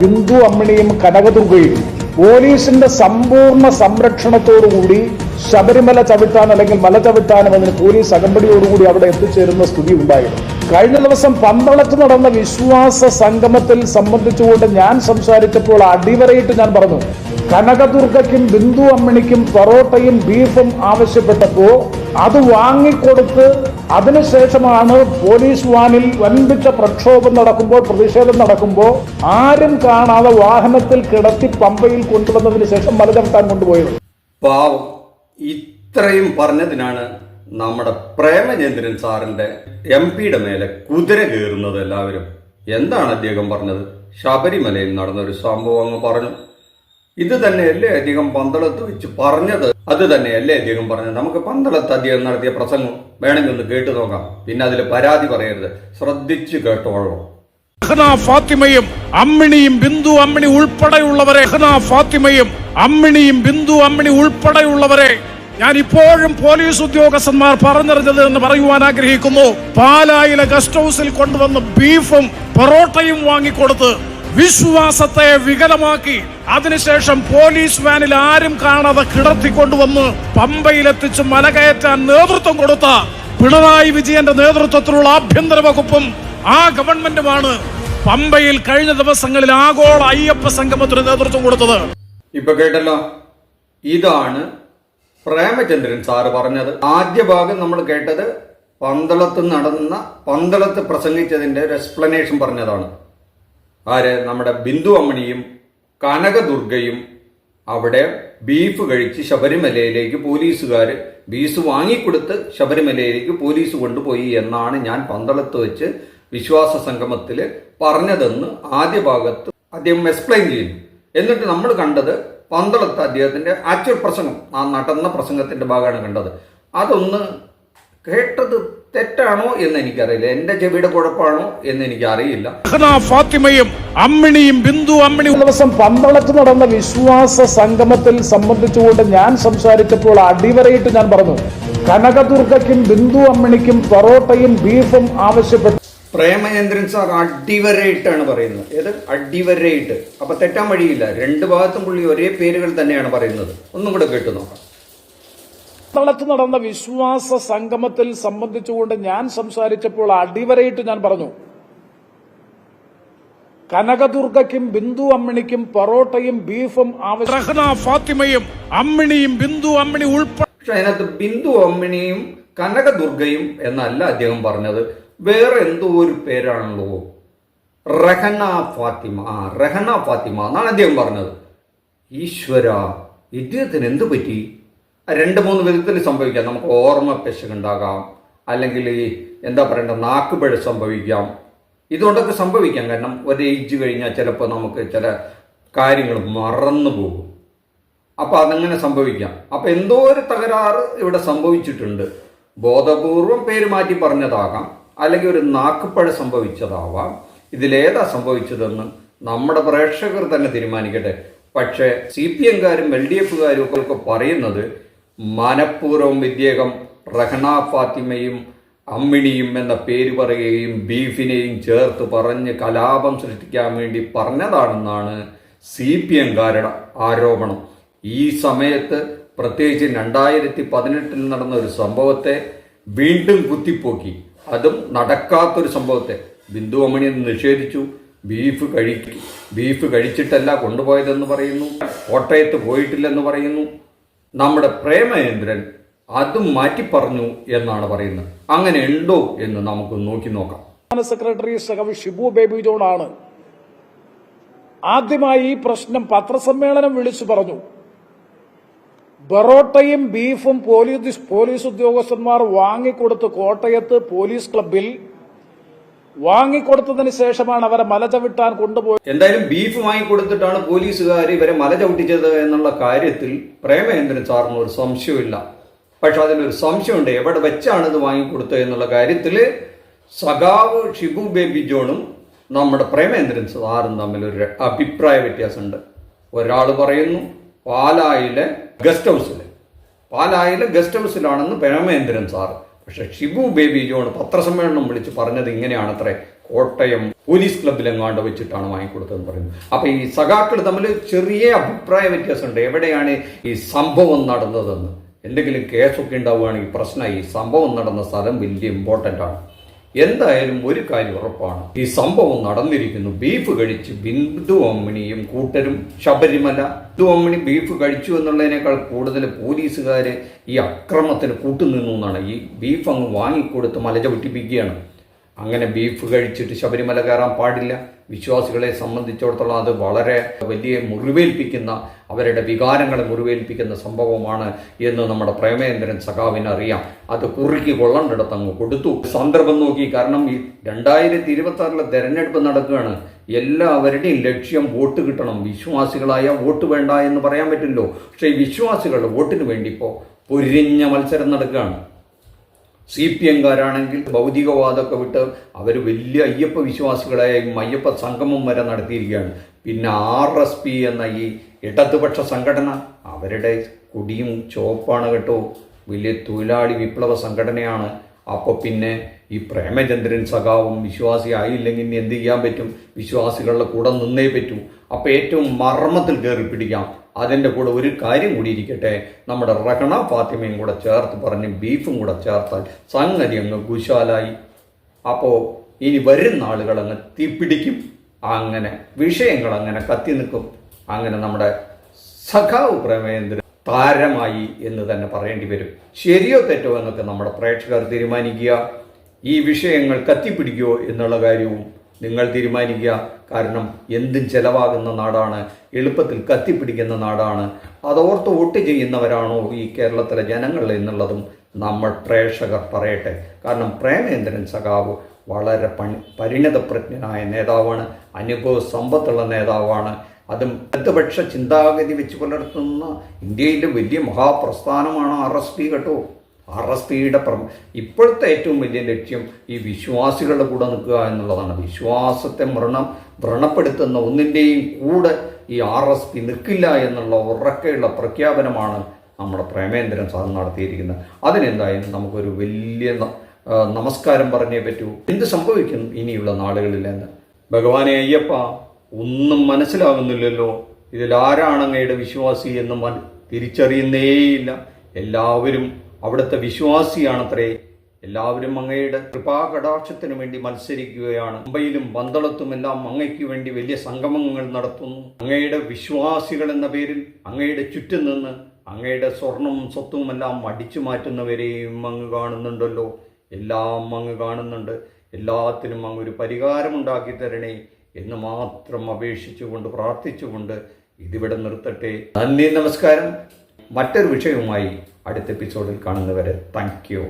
ബിന്ദു അമ്മിണിയും കനകദുർഗയും പോലീസിന്റെ സമ്പൂർണ്ണ സംരക്ഷണത്തോടുകൂടി ശബരിമല ചവിട്ടാൻ അല്ലെങ്കിൽ മല ചവിട്ടാനും അതിന് പോലീസ് അകമ്പടിയോടുകൂടി അവിടെ എത്തിച്ചേരുന്ന സ്ഥിതി ഉണ്ടായിരുന്നു. കഴിഞ്ഞ ദിവസം പന്തളത്ത് നടന്ന വിശ്വാസ സംഗമത്തിൽ സംബന്ധിച്ചുകൊണ്ട് ഞാൻ സംസാരിച്ചപ്പോൾ അടിവരയിട്ട് ഞാൻ പറഞ്ഞു, കനകദുർഗയ്ക്കും ബിന്ദു അമ്മിണിക്കും പൊറോട്ടയും ബീഫും ആവശ്യപ്പെട്ടപ്പോൾ അത് വാങ്ങിക്കൊടുത്ത് അതിനുശേഷമാണ് പോലീസ് വാനിൽ വൻപിച്ച പ്രക്ഷോഭം നടക്കുമ്പോൾ, പ്രതിഷേധം നടക്കുമ്പോൾ ആരും കാണാതെ വാഹനത്തിൽ കിടത്തി പമ്പയിൽ കൊണ്ടുവന്നതിന് ശേഷം മല ചവിട്ടാൻ കൊണ്ടുപോയത്. പാവം, ഇത്രയും പറഞ്ഞതിനാണ് നമ്മുടെ പ്രേമചന്ദ്രൻ സാറിന്റെ MP-യുടെ മേലെ കുതിര കയറുന്നത്. എല്ലാവരും എന്താണ് അദ്ദേഹം പറഞ്ഞത്? ശബരിമലയിൽ നടന്നൊരു സംഭവം അങ്ങ് പറഞ്ഞു. ഇത് തന്നെയല്ലേ അദ്ദേഹം പന്തളത്ത് വെച്ച് പറഞ്ഞത്? അത് തന്നെയല്ലേ അദ്ദേഹം പറഞ്ഞത്? നമുക്ക് പന്തളത്ത് അദ്ദേഹം നടത്തിയ പ്രസംഗം വേണമെങ്കിൽ ഒന്ന് കേട്ടു നോക്കാം. പിന്നെ അതിൽ പരാതി പറയരുത്, ശ്രദ്ധിച്ചു കേട്ടോളൂ. ഫാത്തിമയും അമ്മിണിയും ബിന്ദു അമ്മിണി ഉൾപ്പെടെയുള്ളവരെ ഫാത്തിമയും അമ്മിണിയും ബിന്ദു അമ്മിണി ഉൾപ്പെടെയുള്ളവരെ ഞാൻ ഇപ്പോഴും പോലീസ് ഉദ്യോഗസ്ഥന്മാർ പറഞ്ഞറിഞ്ഞത് എന്ന് പറയുവാൻ ആഗ്രഹിക്കുന്നു. പാലായിലെ ഗസ്റ്റ് ഹൗസിൽ കൊണ്ടുവന്ന് ബീഫും പൊറോട്ടയും വാങ്ങിക്കൊടുത്ത് വിശ്വാസത്തെ വികലമാക്കി അതിനുശേഷം പോലീസ് വാനിൽ ആരും കാണാതെ കിടത്തിക്കൊണ്ടുവന്ന് പമ്പയിലെത്തിച്ച് മലകയറ്റാൻ നേതൃത്വം കൊടുത്ത പിണറായി വിജയന്റെ നേതൃത്വത്തിലുള്ള ആഭ്യന്തര വകുപ്പും ആ ഗവൺമെന്റുമാണ് പമ്പയിൽ കഴിഞ്ഞ ദിവസങ്ങളിൽ ആഗോള അയ്യപ്പ സംഗമത്തിന് നേതൃത്വം കൊടുത്തത്. ഇപ്പൊ കേട്ടല്ലോ, ഇതാണ് പ്രേമചന്ദ്രൻ സാറ് പറഞ്ഞത്. ആദ്യ ഭാഗം നമ്മൾ കേട്ടത് പന്തളത്ത് പ്രസംഗിച്ചതിന്റെ ഒരു എക്സ്പ്ലനേഷൻ പറഞ്ഞതാണ്. ആര്? നമ്മുടെ ബിന്ദു അമ്മിണിയും കനകദുർഗയും അവിടെ ബീഫ് കഴിച്ച് ശബരിമലയിലേക്ക് പോലീസുകാർ ബീഫ് വാങ്ങിക്കൊടുത്ത് ശബരിമലയിലേക്ക് പോലീസ് കൊണ്ടുപോയി എന്നാണ് ഞാൻ പന്തളത്ത് വെച്ച് വിശ്വാസ സംഗമത്തിൽ പറഞ്ഞതെന്ന് ആദ്യ ഭാഗത്ത് അദ്ദേഹം എക്സ്പ്ലെയിൻ ചെയ്യുന്നു. എന്നിട്ട് നമ്മൾ കണ്ടത് പന്തളത്ത് അദ്ദേഹത്തിന്റെ ആക്ച്വൽ പ്രസംഗം, ആ നടന്ന പ്രസംഗത്തിന്റെ ഭാഗമാണ് കണ്ടത്. അതൊന്ന് കേട്ടത് തെറ്റാണോ എന്ന് എനിക്കറിയില്ല, എന്റെ ചെവിയുടെ കുഴപ്പമാണോ എന്ന് എനിക്കറിയില്ല. ഫാത്തിമയും അമ്മിണിയും ബിന്ദു അമ്മിണി ദിവസം പന്തളത്ത് നടന്ന വിശ്വാസ സംഗമത്തിൽ സംബന്ധിച്ചുകൊണ്ട് ഞാൻ സംസാരിച്ചപ്പോൾ അടിവരയിട്ട് ഞാൻ പറഞ്ഞു, കനകദുർഗയ്ക്കും ബിന്ദു അമ്മിണിക്കും പൊറോട്ടയും ബീഫും ആവശ്യപ്പെട്ടു. പ്രേമചന്ദ്രൻ സാർ അടിവരയിട്ടാണ് പറയുന്നത്. ഏത് അടിവരയിട്ട്? അപ്പൊ തെറ്റാൻ വഴിയില്ല. രണ്ടു ഭാഗത്തും പുള്ളി ഒരേ പേരുകൾ തന്നെയാണ് പറയുന്നത്. ഒന്നും കൂടെ കേട്ടു നോക്കാം. പന്തളത്ത് നടന്ന വിശ്വാസ സംഗമത്തിൽ സംബന്ധിച്ചുകൊണ്ട് ഞാൻ സംസാരിച്ചപ്പോൾ അടിവരയിട്ട് ഞാൻ പറഞ്ഞു, കനകദുർഗയ്ക്കും ബിന്ദു അമ്മിണിക്കും പൊറോട്ടയും ബീഫും ഫാത്തിമയും അമ്മിണിയും ബിന്ദു അമ്മിണി ഉൾപ്പെടെ. പക്ഷെ അതിനകത്ത് ബിന്ദു അമ്മിണിയും കനകദുർഗയും എന്നല്ല അദ്ദേഹം പറഞ്ഞത്, വേറെ എന്തോ ഒരു പേരാണല്ലോ, റഹന ഫാത്തിമ എന്നാണ് അദ്ദേഹം പറഞ്ഞത്. ഈശ്വര, ഇദ്ദേഹത്തിന് എന്ത് പറ്റി? 2-3 വിധത്തിൽ സംഭവിക്കാം. നമുക്ക് ഓർമ്മ പെശകുണ്ടാകാം, അല്ലെങ്കിൽ എന്താ പറയണ്ട, നാക്കുപിഴ സംഭവിക്കാം. ഇതുകൊണ്ടൊക്കെ സംഭവിക്കാം. കാരണം ഒരു ഏജ് കഴിഞ്ഞാൽ ചിലപ്പോൾ നമുക്ക് ചില കാര്യങ്ങൾ മറന്നു പോകും. അപ്പൊ അതങ്ങനെ സംഭവിക്കാം. അപ്പൊ എന്തോ ഒരു തകരാറ് ഇവിടെ സംഭവിച്ചിട്ടുണ്ട്. ബോധപൂർവം പേര് മാറ്റി പറഞ്ഞതാകാം, അല്ലെങ്കിൽ ഒരു നാക്കുപ്പഴ സംഭവിച്ചതാവാം. ഇതിലേതാ സംഭവിച്ചതെന്ന് നമ്മുടെ പ്രേക്ഷകർ തന്നെ തീരുമാനിക്കട്ടെ. പക്ഷേ CPM-കാരും LDF-കാരും ഒക്കെ പറയുന്നത് മനഃപൂർവ്വം ഇദ്ദേഹം റഹന ഫാത്തിമയും അമ്മിണിയും എന്ന പേര് പറയുകയും ബീഫിനെയും ചേർത്ത് പറഞ്ഞ് കലാപം സൃഷ്ടിക്കാൻ വേണ്ടി പറഞ്ഞതാണെന്നാണ് CPM-കാരുടെ ആരോപണം. ഈ സമയത്ത് പ്രത്യേകിച്ച് 2018 നടന്ന ഒരു സംഭവത്തെ വീണ്ടും കുത്തിപ്പോക്കി. അതും നടക്കാത്തൊരു സംഭവത്തെ ബിന്ദു അമ്മിണി നിഷേധിച്ചു. ബീഫ് കഴിച്ചിട്ടല്ല കൊണ്ടുപോയതെന്ന് പറയുന്നു. കോട്ടയത്ത് പോയിട്ടില്ലെന്ന് പറയുന്നു. നമ്മുടെ പ്രേമചന്ദ്രൻ അതും മാറ്റി പറഞ്ഞു എന്നാണ് പറയുന്നത്. അങ്ങനെ ഉണ്ടോ എന്ന് നമുക്ക് നോക്കി നോക്കാം. സെക്രട്ടറി സഖാവ് ഷിബു ബേബി ജോൺ ആണ് ആദ്യമായി ഈ പ്രശ്നം പത്രസമ്മേളനം വിളിച്ചു പറഞ്ഞു. പൊറോട്ടയും ബീഫും പോലീസ് ഉദ്യോഗസ്ഥന്മാർ വാങ്ങിക്കൊടുത്ത് കോട്ടയത്ത് പോലീസ് ക്ലബിൽ വാങ്ങിക്കൊടുത്തതിന് ശേഷമാണ് അവരെ മല ചവിട്ടാൻ കൊണ്ടുപോയത്. എന്തായാലും ബീഫ് വാങ്ങിക്കൊടുത്തിട്ടാണ് പോലീസുകാർ ഇവരെ മല ചവിട്ടിച്ചത് എന്നുള്ള കാര്യത്തിൽ പ്രേമചന്ദ്രൻ സാറിന് ഒരു സംശയമില്ല. പക്ഷെ അതിലൊരു സംശയമുണ്ട്, എവിടെ വെച്ചാണ് ഇത് വാങ്ങിക്കൊടുത്തത് എന്നുള്ള കാര്യത്തിൽ സഖാവ് ഷിബു ബേബി ജോണും നമ്മുടെ പ്രേമചന്ദ്രൻ സാറും തമ്മിലൊരു അഭിപ്രായ വ്യത്യാസമുണ്ട്. ഒരാൾ പറയുന്നു പാലായിലെ ഗസ്റ്റ് ഹൗസിലാണെന്ന് പ്രേമചന്ദ്രൻ സാർ. പക്ഷെ ഷിബു ബേബി ജോൺ പത്രസമ്മേളനം വിളിച്ച് പറഞ്ഞത് ഇങ്ങനെയാണത്രേ, കോട്ടയം പോലീസ് ക്ലബിലെങ്ങാണ്ട് വെച്ചിട്ടാണ് വാങ്ങിക്കൊടുത്തതെന്ന് പറയുന്നു. അപ്പൊ ഈ സഖാക്കൾ തമ്മിൽ ചെറിയ അഭിപ്രായ വ്യത്യാസമുണ്ട്. എവിടെയാണ് ഈ സംഭവം നടന്നതെന്ന്. എന്തെങ്കിലും കേസൊക്കെ ഉണ്ടാവുകയാണെങ്കിൽ പ്രശ്നമായി. ഈ സംഭവം നടന്ന സ്ഥലം വലിയ ഇമ്പോർട്ടൻ്റ് ആണ്. എന്തായാലും ഒരു കാര്യം ഉറപ്പാണ്, ഈ സംഭവം നടന്നിരിക്കുന്നു. ബീഫ് കഴിച്ച് ബിന്ദു അമ്മിണിയും കൂട്ടരും ശബരിമല. ബിന്ദു അമ്മിണി ബീഫ് കഴിച്ചു എന്നുള്ളതിനേക്കാൾ കൂടുതൽ പോലീസുകാര് ഈ അക്രമത്തിന് കൂട്ടുനിന്നു എന്നാണ്. ഈ ബീഫ് അങ്ങ് വാങ്ങിക്കൊടുത്ത് മല ചവിട്ടിപ്പിക്കുകയാണ്. അങ്ങനെ ബീഫ് കഴിച്ചിട്ട് ശബരിമല കയറാൻ പാടില്ല. വിശ്വാസികളെ സംബന്ധിച്ചിടത്തോളം അത് വളരെ വലിയ മുറിവേൽപ്പിക്കുന്ന, അവരുടെ വികാരങ്ങളെ മുറിവേൽപ്പിക്കുന്ന സംഭവമാണ് എന്ന് നമ്മുടെ പ്രേമേന്ദ്രൻ സഖാവിന് അറിയാം. അത് കുറുക്കി കൊള്ളണ്ടിടത്ത് അങ്ങ് കൊടുത്തു. സന്ദർഭം നോക്കി. കാരണം ഈ 2026 തെരഞ്ഞെടുപ്പ് നടക്കുകയാണ്. എല്ലാവരുടെയും ലക്ഷ്യം വോട്ട് കിട്ടണം. വിശ്വാസികളായ വോട്ട് വേണ്ട എന്ന് പറയാൻ പറ്റില്ലോ. പക്ഷേ ഈ വിശ്വാസികളുടെ വോട്ടിന് വേണ്ടി ഇപ്പോൾ പൊരിഞ്ഞ മത്സരം നടക്കുകയാണ്. CPM-കാരാണെങ്കിൽ ഭൗതികവാദമൊക്കെ വിട്ട് അവർ വലിയ അയ്യപ്പ വിശ്വാസികളായ അയ്യപ്പ സംഗമം വരെ നടത്തിയിരിക്കുകയാണ്. പിന്നെ RSP എന്ന ഈ ഇടതുപക്ഷ സംഘടന, അവരുടെ കൊടിയും ചുവപ്പാണ് കേട്ടോ. വലിയ തൊഴിലാളി വിപ്ലവ സംഘടനയാണ്. അപ്പോൾ പിന്നെ ഈ പ്രേമചന്ദ്രൻ സഖാവും വിശ്വാസി ആയില്ലെങ്കിൽ ഇനി എന്ത് ചെയ്യാൻ പറ്റും? വിശ്വാസികളുടെ കൂടെ നിന്നേ പറ്റൂ. അപ്പോൾ ഏറ്റവും മർമ്മത്തിൽ കയറി പിടിക്കാം. അതിൻ്റെ കൂടെ ഒരു കാര്യം കൂടി ഇരിക്കട്ടെ, നമ്മുടെ റഹണ ഫാത്തിമയും കൂടെ ചേർത്ത് പറഞ്ഞ് ബീഫും കൂടെ ചേർത്താൽ സംഗതി അങ്ങ് കുശാലായി. അപ്പോൾ ഇനി വരുന്ന ആളുകൾ അങ്ങ് തീപിടിക്കും. അങ്ങനെ വിഷയങ്ങൾ അങ്ങനെ കത്തി നിൽക്കും. അങ്ങനെ നമ്മുടെ സഖാവ് പ്രേമേന്ദ്രൻ താരമായി എന്ന് തന്നെ പറയേണ്ടി വരും. ശരിയോ തെറ്റോ എന്നൊക്കെ നമ്മുടെ പ്രേക്ഷകർ തീരുമാനിക്കുക. ഈ വിഷയങ്ങൾ കത്തിപ്പിടിക്കുമോ എന്നുള്ള കാര്യവും നിങ്ങൾ തീരുമാനിക്കുക. കാരണം എന്തും ചെലവാകുന്ന നാടാണ്, എളുപ്പത്തിൽ കത്തിപ്പിടിക്കുന്ന നാടാണ്. അതോർത്ത് വോട്ട് ചെയ്യുന്നവരാണോ ഈ കേരളത്തിലെ ജനങ്ങൾ എന്നുള്ളതും നമ്മൾ പ്രേക്ഷകർ പറയട്ടെ. കാരണം പ്രേമേന്ദ്രൻ സഖാവ് വളരെ പരിണതപ്രജ്ഞനായ നേതാവാണ്, അനുഭവ സമ്പത്തുള്ള നേതാവാണ്. അതും ഇടതുപക്ഷ ചിന്താഗതി വെച്ച് പുലർത്തുന്ന ഇന്ത്യയിലെ വലിയ മഹാപ്രസ്ഥാനമാണ് RSP കേട്ടോ. RSPയുടെ ഇപ്പോഴത്തെ ഏറ്റവും വലിയ ലക്ഷ്യം ഈ വിശ്വാസികളുടെ കൂടെ നിൽക്കുക എന്നുള്ളതാണ്. വിശ്വാസത്തെ വ്രണപ്പെടുത്തുന്ന ഒന്നിൻ്റെയും കൂടെ ഈ RSP നിൽക്കില്ല എന്നുള്ള ഉറക്കെയുള്ള പ്രഖ്യാപനമാണ് നമ്മുടെ പ്രേമേന്ദ്രൻ സാർ നടത്തിയിരിക്കുന്നത്. അതിനെന്തായാലും നമുക്കൊരു വലിയ നമസ്കാരം പറഞ്ഞേ പറ്റൂ. എന്ത് സംഭവിക്കും ഇനിയുള്ള നാളുകളിലെന്ന്. ഭഗവാനെ അയ്യപ്പ, ഒന്നും മനസ്സിലാകുന്നില്ലല്ലോ. ഇതിലാരാണ് അങ്ങയുടെ വിശ്വാസി എന്ന് തിരിച്ചറിയുന്നേയില്ല. എല്ലാവരും അവിടുത്തെ വിശ്വാസിയാണത്രേ. എല്ലാവരും അങ്ങയുടെ കൃപാകടാക്ഷത്തിന് വേണ്ടി മത്സരിക്കുകയാണ്. മുംബൈയിലും പന്തളത്തുമെല്ലാം അങ്ങയ്ക്ക് വേണ്ടി വലിയ സംഗമങ്ങൾ നടത്തുന്നു. അങ്ങയുടെ വിശ്വാസികൾ എന്ന പേരിൽ അങ്ങയുടെ ചുറ്റും നിന്ന് അങ്ങയുടെ സ്വർണവും സ്വത്തുമെല്ലാം അടിച്ചു മാറ്റുന്നവരെയും അങ്ങ് കാണുന്നുണ്ടല്ലോ. എല്ലാം അങ്ങ് കാണുന്നുണ്ട്. എല്ലാത്തിനും അങ്ങ് ഒരു പരിഹാരമുണ്ടാക്കി തരണേ എന്ന് മാത്രം അപേക്ഷിച്ചുകൊണ്ട് പ്രാർത്ഥിച്ചുകൊണ്ട് ഇതിവിടെ നിർത്തട്ടെ. നന്ദി, നമസ്കാരം. മറ്റൊരു വിഷയവുമായി അടുത്ത എപ്പിസോഡിൽ കാണുന്നവരെ താങ്ക് യു.